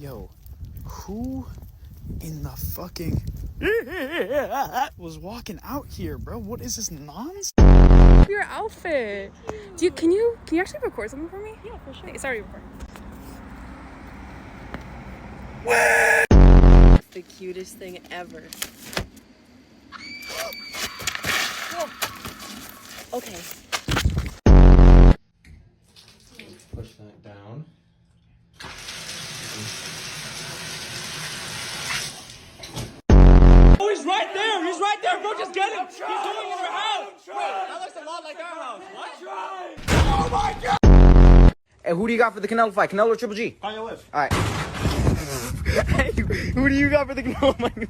Yo, who in the fucking was walking out here, bro? What is this nonsense? Your outfit. Can you actually record something for me? Yeah, for sure. Sorry, record. The cutest thing ever. Okay. Push that down. Oh, he's right there! He's right there, bro! Just get him! He's doing it in our house! Bro, that looks a lot like our house. What? Oh my god! Hey, who do you got for the Canelo fight? Canelo or Triple G? On your list. Alright. Hey, who do you got for the Canelo fight?